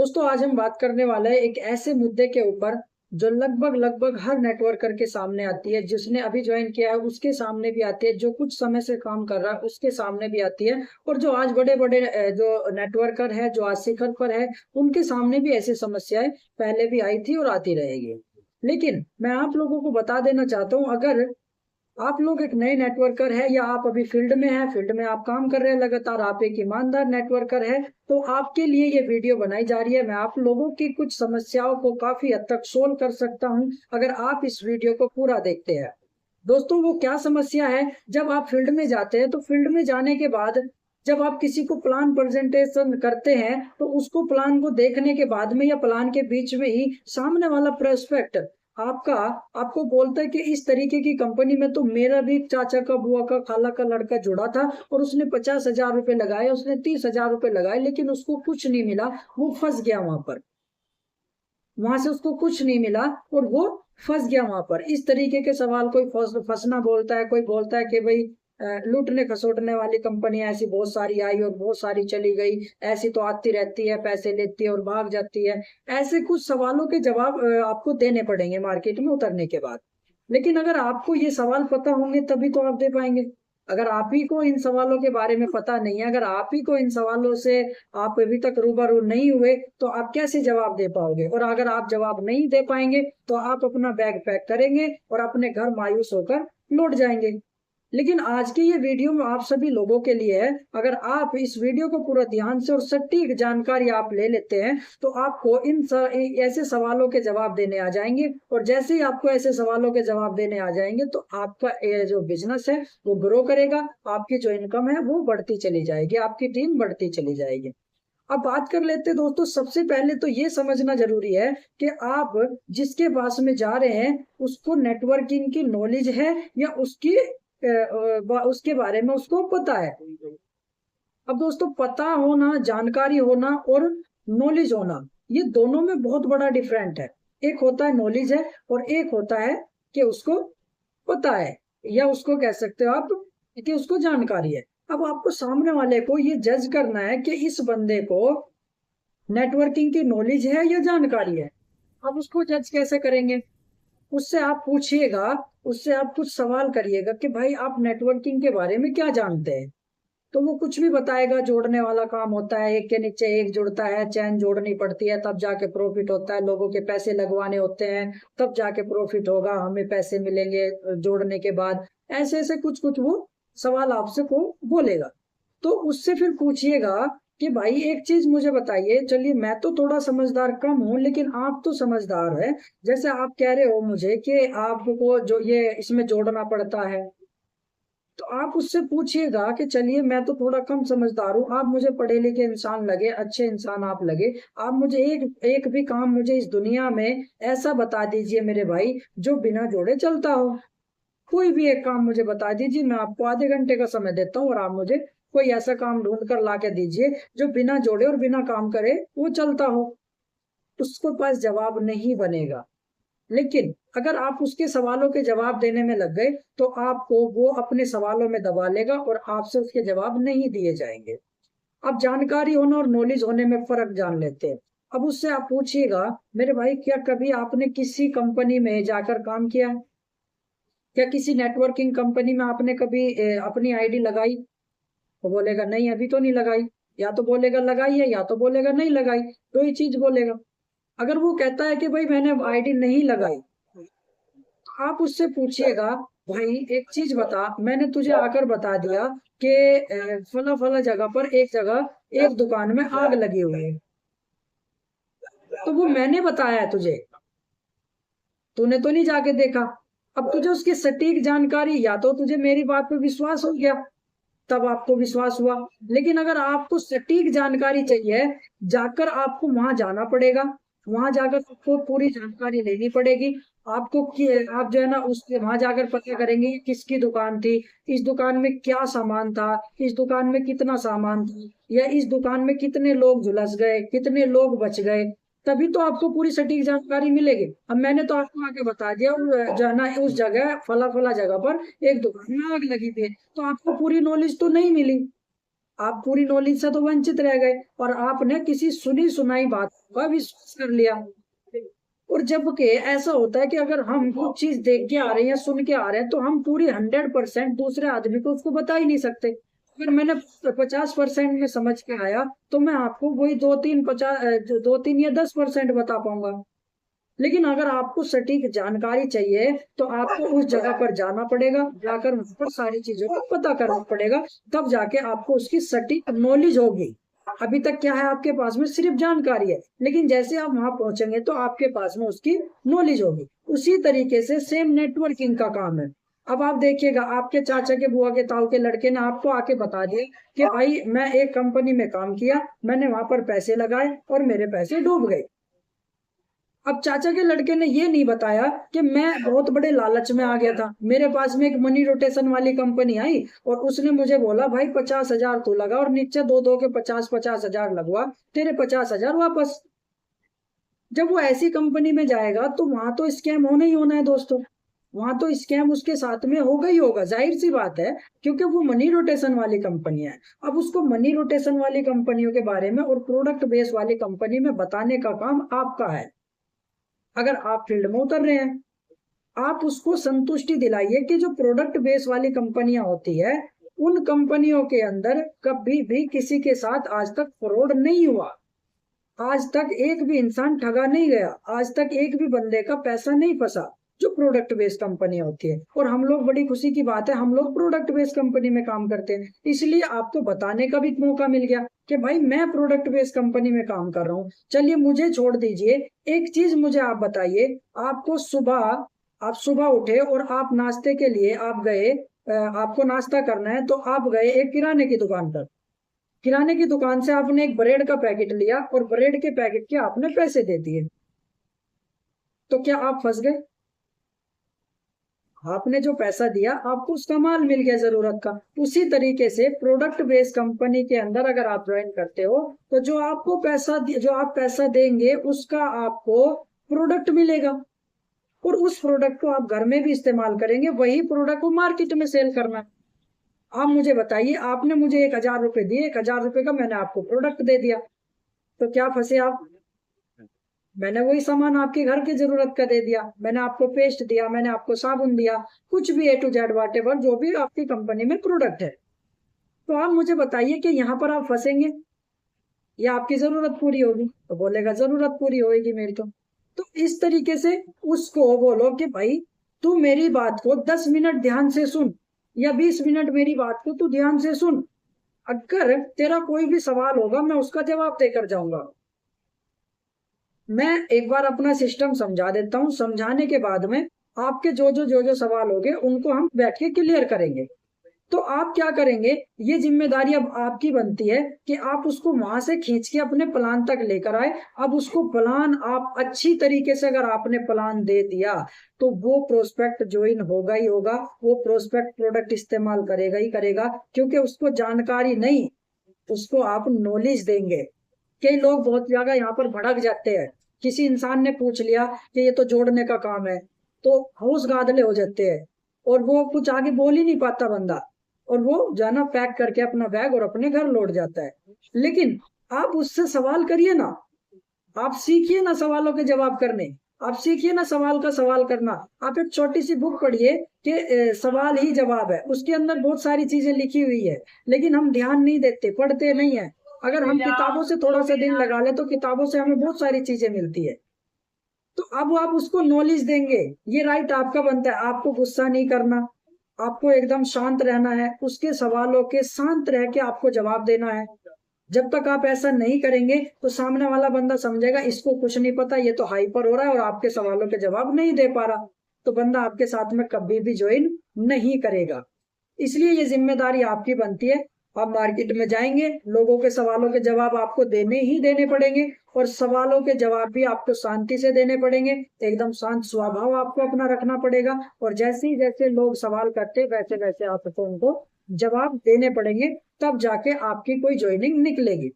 दोस्तों आज हम बात करने वाले हैं एक ऐसे मुद्दे के ऊपर जो लगभग लगभग हर नेटवर्कर के सामने आती है। जिसने अभी ज्वाइन किया है उसके सामने भी आती है, जो कुछ समय से काम कर रहा है उसके सामने भी आती है, और जो आज बड़े बड़े जो नेटवर्कर है, जो आज शिखर पर है, उनके सामने भी ऐसी समस्याएं पहले भी आई थी और आती रहेगी। लेकिन मैं आप लोगों को बता देना चाहता हूँ, अगर आप लोग एक नए नेटवर्कर है या आप अभी फील्ड में है, फील्ड में आप काम कर रहे हैं लगातार, आप एक ईमानदार नेटवर्कर है, तो आपके लिए ये वीडियो बनाई जा रही है। मैं आप लोगों की कुछ समस्याओं को काफी हद तक सोल्व कर सकता हूं अगर आप इस वीडियो को पूरा देखते हैं। दोस्तों वो क्या समस्या है, जब आप फील्ड में जाते हैं तो फील्ड में जाने के बाद जब आप किसी को प्लान प्रेजेंटेशन करते हैं तो उसको प्लान को देखने के बाद में या प्लान के बीच में ही सामने वाला प्रोस्पेक्ट आपका आपको बोलता है कि इस तरीके की कंपनी में तो मेरा भी चाचा का, बुआ का, खाला का लड़का जुड़ा था और उसने 50,000 रुपए लगाए, उसने 30,000 रुपए लगाए, लेकिन उसको कुछ नहीं मिला, वो फंस गया वहां पर, वहां से उसको कुछ नहीं मिला और वो फंस गया वहां पर। इस तरीके के सवाल कोई फंसना बोलता है, कोई बोलता है कि भाई लूटने खसोटने वाली कंपनी ऐसी बहुत सारी आई और बहुत सारी चली गई, ऐसी तो आती रहती है, पैसे लेती है और भाग जाती है। ऐसे कुछ सवालों के जवाब आपको देने पड़ेंगे मार्केट में उतरने के बाद। लेकिन अगर आपको ये सवाल पता होंगे तभी तो आप दे पाएंगे। अगर आप ही को इन सवालों के बारे में पता नहीं है, अगर आप ही को इन सवालों से आप अभी तक रूबरू नहीं हुए, तो आप कैसे जवाब दे पाओगे? और अगर आप जवाब नहीं दे पाएंगे तो आप अपना बैग पैक करेंगे और अपने घर मायूस होकर लौट जाएंगे। लेकिन आज की ये वीडियो में आप सभी लोगों के लिए है। अगर आप इस वीडियो को पूरा ध्यान से और सटीक जानकारी आप ले लेते हैं तो आपको ऐसे सवालों के जवाब देने आ जाएंगे, और जैसे ही आपको ऐसे सवालों के जवाब देने आ जाएंगे तो आपका ये जो बिजनेस है वो ग्रो करेगा, आपकी जो इनकम है वो बढ़ती चली जाएगी, आपकी टीम बढ़ती चली जाएगी। अब बात कर लेते हैं दोस्तों, सबसे पहले तो ये समझना जरूरी है कि आप जिसके पास में जा रहे हैं उसको नेटवर्किंग की नॉलेज है या उसके बारे में उसको पता है। अब दोस्तों पता होना, जानकारी होना और नॉलेज होना, ये दोनों में बहुत बड़ा डिफरेंट है। एक होता है नॉलेज है और एक होता है कि उसको पता है, या उसको कह सकते हो आप कि उसको जानकारी है। अब आपको सामने वाले को ये जज करना है कि इस बंदे को नेटवर्किंग की नॉलेज है या जानकारी है। अब उसको जज कैसे करेंगे? उससे आप पूछिएगा, उससे आप कुछ सवाल करिएगा कि भाई आप नेटवर्किंग के बारे में क्या जानते हैं, तो वो कुछ भी बताएगा। जोड़ने वाला काम होता है, एक के नीचे एक जुड़ता है, चैन जोड़नी पड़ती है तब जाके प्रॉफिट होता है, लोगों के पैसे लगवाने होते हैं तब जाके प्रॉफिट होगा, हमें पैसे मिलेंगे जोड़ने के बाद। ऐसे ऐसे कुछ कुछ वो सवाल आपसे को बोलेगा। तो उससे फिर पूछिएगा कि भाई एक चीज मुझे बताइए, चलिए मैं तो थोड़ा समझदार कम हूं लेकिन आप तो समझदार है, जैसे आप कह रहे हो मुझे कि आपको जो ये इसमें जोड़ना पड़ता है, तो आप उससे पूछिएगा कि चलिए मैं तो थोड़ा कम समझदार हूँ, आप मुझे पढ़े लिखे इंसान लगे, अच्छे इंसान आप लगे, आप मुझे एक एक भी काम मुझे इस दुनिया में ऐसा बता दीजिए मेरे भाई जो बिना जोड़े चलता हो। कोई भी एक काम मुझे बता दीजिए, मैं आपको आधे घंटे का समय देता हूँ और आप मुझे कोई ऐसा काम ढूंढ कर ला के दीजिए जो बिना जोड़े और बिना काम करे वो चलता हो। उसके पास जवाब नहीं बनेगा। लेकिन अगर आप उसके सवालों के जवाब देने में लग गए तो आपको वो अपने सवालों में दबा लेगा और आपसे उसके जवाब नहीं दिए जाएंगे। अब जानकारी होना और नॉलेज होने में फर्क जान लेते हैं। अब उससे आप पूछिएगा, मेरे भाई क्या कभी आपने किसी कंपनी में जाकर काम किया है? क्या किसी नेटवर्किंग कंपनी में आपने कभी अपनी आईडी लगाई? वो बोलेगा नहीं अभी तो नहीं लगाई, या तो बोलेगा लगाई है या तो बोलेगा नहीं लगाई, दो ही चीज बोलेगा। अगर वो कहता है कि भाई मैंने आईडी नहीं लगाई, आप उससे पूछिएगा, भाई एक चीज बता, मैंने तुझे आकर बता दिया कि फला फला जगह पर एक जगह एक दुकान में आग लगी हुई है, तो वो मैंने बताया है तुझे, तूने तो नहीं जाके देखा। अब तुझे उसकी सटीक जानकारी, या तो तुझे मेरी बात पे विश्वास हो गया तब आपको विश्वास हुआ, लेकिन अगर आपको सटीक जानकारी चाहिए, जाकर आपको वहां जाना पड़ेगा, वहां जाकर आपको पूरी जानकारी लेनी पड़ेगी। आपको आप जो है ना उसके वहां जाकर पता करेंगे किसकी दुकान थी, इस दुकान में क्या सामान था, इस दुकान में कितना सामान था, या इस दुकान में कितने लोग झुलस गए, कितने लोग बच गए, तभी तो आपको पूरी सटीक जानकारी मिलेगी। अब मैंने तो आपको आके बता दिया जो है ना उस जगह फला फला जगह पर एक दुकान में आग लगी थी, तो आपको पूरी नॉलेज तो नहीं मिली। आप पूरी नॉलेज से तो वंचित रह गए और आपने किसी सुनी सुनाई बात का विश्वास कर लिया। और जबकि ऐसा होता है कि अगर हम कुछ चीज देख के आ रहे हैं या सुन के आ रहे हैं तो हम पूरी 100% दूसरे आदमी को उसको बता ही नहीं सकते। अगर मैंने 50% में समझ के आया तो मैं आपको वही 2-3 या 10% बता पाऊंगा। लेकिन अगर आपको सटीक जानकारी चाहिए तो आपको उस जगह पर जाना पड़ेगा, जाकर वहां पर सारी चीजों को पता करना पड़ेगा, तब जाके आपको उसकी सटीक नॉलेज होगी। अभी तक क्या है, आपके पास में सिर्फ जानकारी है, लेकिन जैसे आप वहां पहुंचेंगे तो आपके पास में उसकी नॉलेज होगी। उसी तरीके से सेम नेटवर्किंग का काम है। अब आप देखिएगा, आपके चाचा के बुआ के ताऊ के लड़के ने आपको आके बता दिया कि भाई मैं एक कंपनी में काम किया, मैंने वहां पर पैसे लगाए और मेरे पैसे डूब गए। अब चाचा के लड़के ने ये नहीं बताया कि मैं बहुत बड़े लालच में आ गया था, मेरे पास में एक मनी रोटेशन वाली कंपनी आई और उसने मुझे बोला भाई 50,000 तू लगा और नीचे दो दो के 50,000 लगवा, तेरे 50,000 वापस। जब वो ऐसी कंपनी में जाएगा तो वहां तो स्कैम होना ही होना है दोस्तों। वहां तो स्कैम उसके साथ में होगा ही होगा, जाहिर सी बात है, क्योंकि वो मनी रोटेशन वाली कंपनी है। अब उसको मनी रोटेशन वाली कंपनियों के बारे में और प्रोडक्ट बेस वाली कंपनी में बताने का काम आपका है। अगर आप फील्ड में उतर रहे हैं, आप उसको संतुष्टि दिलाइए कि जो प्रोडक्ट बेस वाली कंपनियां होती है उन कंपनियों के अंदर कभी भी किसी के साथ आज तक फ्रॉड नहीं हुआ, आज तक एक भी इंसान ठगा नहीं गया, आज तक एक भी बंदे का पैसा नहीं फंसा, जो प्रोडक्ट बेस्ड कंपनी होती है। और हम लोग, बड़ी खुशी की बात है, हम लोग प्रोडक्ट बेस्ड कंपनी में काम करते हैं, इसलिए आपको बताने का भी मौका मिल गया कि भाई मैं प्रोडक्ट बेस्ड कंपनी में काम कर रहा हूँ। चलिए मुझे छोड़ दीजिए, एक चीज मुझे आप बताइए, आप सुबह उठे और आप नाश्ते के लिए आप गए, आपको नाश्ता करना है तो आप गए एक किराने की दुकान पर। किराने की दुकान से आपने एक ब्रेड का पैकेट लिया और ब्रेड के पैकेट के आपने पैसे दे दिए, तो क्या आप फंस गए? आपने जो पैसा दिया आपको उसका माल मिल गया जरूरत का। उसी तरीके से प्रोडक्ट बेस्ड कंपनी के अंदर अगर आप ज्वाइन करते हो तो जो आप पैसा देंगे उसका आपको प्रोडक्ट मिलेगा और उस प्रोडक्ट को आप घर में भी इस्तेमाल करेंगे, वही प्रोडक्ट को मार्केट में सेल करना है। आप मुझे बताइए, आपने मुझे 1,000 रुपए दिए, 1,000 रुपए का मैंने आपको प्रोडक्ट दे दिया, तो क्या फंसे आप? मैंने वही सामान आपके घर की जरूरत का दे दिया, मैंने आपको पेस्ट दिया, मैंने आपको साबुन दिया, कुछ भी A to Z वॉटेवर जो भी आपकी कंपनी में प्रोडक्ट है। तो आप मुझे बताइए कि यहाँ पर आप फंसेंगे या आपकी जरूरत पूरी होगी? तो बोलेगा जरूरत पूरी होगी मेरी। तो इस तरीके से उसको बोलो कि भाई तू मेरी बात को 10 मिनट ध्यान से सुन या 20 मिनट मेरी बात को तू ध्यान से सुन। अगर तेरा कोई भी सवाल होगा मैं उसका जवाब देकर जाऊंगा। मैं एक बार अपना सिस्टम समझा देता हूँ, समझाने के बाद में आपके जो सवाल होंगे उनको हम बैठ के क्लियर करेंगे। तो आप क्या करेंगे, ये जिम्मेदारी अब आपकी बनती है कि आप उसको वहां से खींच के अपने प्लान तक लेकर आए। अब उसको प्लान आप अच्छी तरीके से अगर आपने प्लान दे दिया तो वो प्रोस्पेक्ट ज्वाइन होगा ही होगा, वो प्रोस्पेक्ट प्रोडक्ट इस्तेमाल करेगा ही करेगा, क्योंकि उसको जानकारी नहीं, उसको आप नॉलेज देंगे। कई लोग बहुत ज्यादा यहाँ पर भड़क जाते हैं, किसी इंसान ने पूछ लिया कि ये तो जोड़ने का काम है तो होश गादले हो जाते हैं और वो कुछ आगे बोल ही नहीं पाता बंदा, और वो जाना पैक करके अपना बैग और अपने घर लौट जाता है। लेकिन आप उससे सवाल करिए ना, आप सीखिए ना सवालों के जवाब करने, आप सीखिए ना सवाल का सवाल करना। आप एक छोटी सी बुक पढ़िए कि सवाल ही जवाब है, उसके अंदर बहुत सारी चीजें लिखी हुई है, लेकिन हम ध्यान नहीं देते, पढ़ते नहीं है। अगर हम किताबों से थोड़ा सा दिन लगा ले तो किताबों से हमें बहुत सारी चीजें मिलती है। तो अब आप उसको नॉलेज देंगे, ये राइट आपका बनता है। आपको गुस्सा नहीं करना, आपको एकदम शांत रहना है, उसके सवालों के शांत रह के आपको जवाब देना है। जब तक आप ऐसा नहीं करेंगे तो सामने वाला बंदा समझेगा इसको कुछ नहीं पता, ये तो हाइपर हो रहा है और आपके सवालों के जवाब नहीं दे पा रहा, तो बंदा आपके साथ में कभी भी ज्वाइन नहीं करेगा। इसलिए ये जिम्मेदारी आपकी बनती है। आप मार्केट में जाएंगे, लोगों के सवालों के जवाब आपको देने ही देने पड़ेंगे और सवालों के जवाब भी आपको शांति से देने पड़ेंगे, एकदम शांत स्वभाव आपको अपना रखना पड़ेगा और जैसे लोग सवाल करते वैसे वैसे आपको उनको जवाब देने पड़ेंगे, तब जाके आपकी कोई ज्वाइनिंग निकलेगी।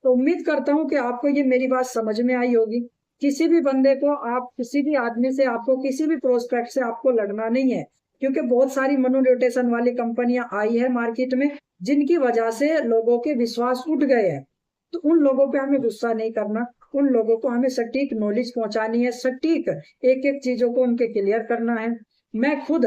तो उम्मीद करता हूँ कि आपको ये मेरी बात समझ में आई होगी। किसी भी बंदे को, आप किसी भी आदमी से, आपको किसी भी प्रोस्पेक्ट से आपको लड़ना नहीं है, क्योंकि बहुत सारी मनी रोटेशन वाली कंपनियां आई है मार्केट में, जिनकी वजह से लोगों के विश्वास उठ गए हैं। तो उन लोगों पे हमें गुस्सा नहीं करना, उन लोगों को हमें सटीक नॉलेज पहुंचानी है, सटीक एक एक चीजों को उनके क्लियर करना है। मैं खुद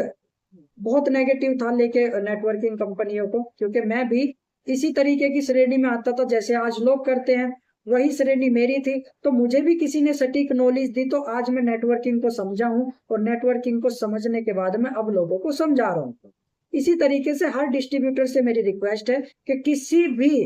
बहुत नेगेटिव था लेके नेटवर्किंग कंपनियों को, क्योंकि मैं भी इसी तरीके की श्रेणी में आता था जैसे आज लोग करते हैं, वही श्रेणी मेरी थी। तो मुझे भी किसी ने सटीक नॉलेज दी, तो आज मैं नेटवर्किंग को समझा हूं, और नेटवर्किंग को समझने के बाद मैं अब लोगों को समझा रहा हूं। इसी तरीके से हर डिस्ट्रीब्यूटर से मेरी रिक्वेस्ट है कि किसी भी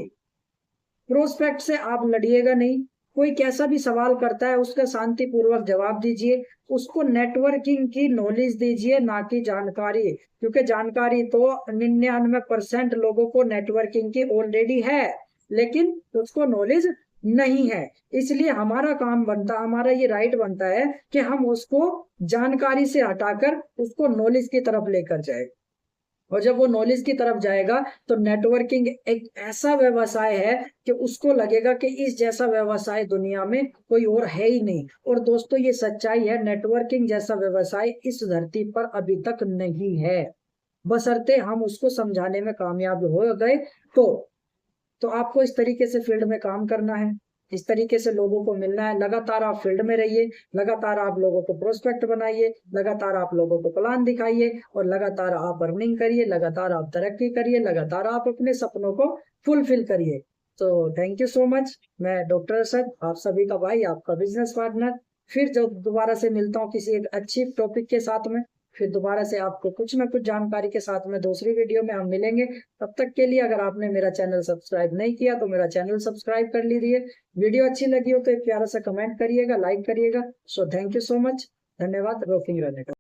प्रोस्पेक्ट से आप लड़िएगा नहीं। कोई कैसा भी सवाल करता है उसका शांतिपूर्वक जवाब दीजिए, उसको नेटवर्किंग की नॉलेज दीजिए, ना कि जानकारी, क्योंकि जानकारी तो 99% लोगों को नेटवर्किंग की ऑलरेडी है, लेकिन उसको नॉलेज नहीं है। इसलिए हमारा काम बनता, हमारा ये राइट बनता है कि हम उसको जानकारी से हटाकर उसको नॉलेज की तरफ लेकर जाए। और जब वो नॉलेज की तरफ जाएगा तो नेटवर्किंग एक ऐसा व्यवसाय है कि उसको लगेगा कि इस जैसा व्यवसाय दुनिया में कोई और है ही नहीं। और दोस्तों ये सच्चाई है, नेटवर्किंग जैसा व्यवसाय इस धरती पर अभी तक नहीं है, बशर्ते हम उसको समझाने में कामयाब हो गए। तो आपको इस तरीके से फील्ड में काम करना है, इस तरीके से लोगों को मिलना है। लगातार आप फील्ड में रहिए, लगातार आप लोगों को प्रोस्पेक्ट बनाइए, लगातार आप लोगों को प्लान दिखाइए, और लगातार आप अर्निंग करिए, लगातार आप तरक्की करिए, लगातार आप अपने सपनों को फुलफिल करिए। तो थैंक यू सो मच। मैं डॉक्टर असद, आप सभी का भाई, आपका बिजनेस पार्टनर। फिर जो दोबारा से मिलता हूँ किसी एक अच्छी टॉपिक के साथ में, फिर दोबारा से आपको कुछ ना कुछ जानकारी के साथ में दूसरी वीडियो में हम मिलेंगे। तब तक के लिए अगर आपने मेरा चैनल सब्सक्राइब नहीं किया तो मेरा चैनल सब्सक्राइब कर लीजिए। वीडियो अच्छी लगी हो तो एक प्यारा सा कमेंट करिएगा, लाइक करिएगा। So thank you so much, धन्यवाद। रॉकिंग रहने का।